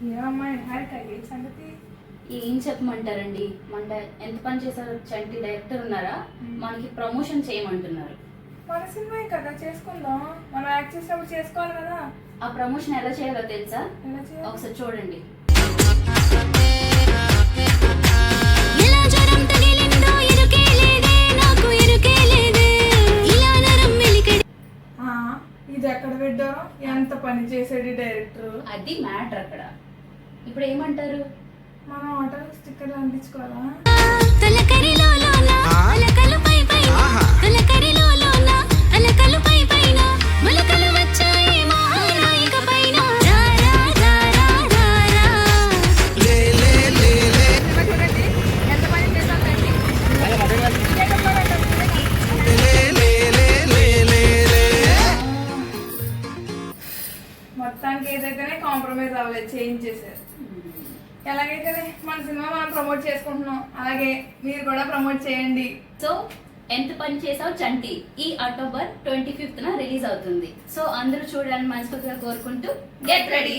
ఏమమ్మా హారిక ఏం సంగతి? ఏం చెప్పమంటారండి, మన ఎంత పని చేశారు చంటి డైరెక్టర్ ఉన్నారా, మనకి ప్రమోషన్ చేయమంటున్నారు. మన సినిమా కదా చేసుకుందాం, మనం యాక్ట్ చేసినప్పుడు చేసుకోవాలి కదా. ఆ ప్రమోషన్ ఎలా చేయాలో తెలుసా? ఎలా చేయాలి? ఒకసారి చూడండి. ఇది ఎక్కడ పెట్టారో, ఎంత పని చేసాడు డైరెక్టర్. అది మ్యాటర్ అక్కడ. ఇప్పుడు ఏమంటారు? మనం ఆటో స్టిక్కర్లు అంటించుకోవాలా? మొత్తానికి ఏదైతేనే కాంప్రమైజ్ అవ్వలేదు, చేంజ్ చేశారు. ఎలాగైతేనే మన సినిమా మనం ప్రమోట్ చేసుకుంటున్నాం, అలాగే మీరు కూడా ప్రమోట్ చేయండి. సో ఎంత పని చేసావు చంటి ఈ అక్టోబర్ 25th రిలీజ్ అవుతుంది. సో అందరూ చూడాలని మనస్ఫూర్తిగా కోరుకుంటూ గెట్ రెడీ.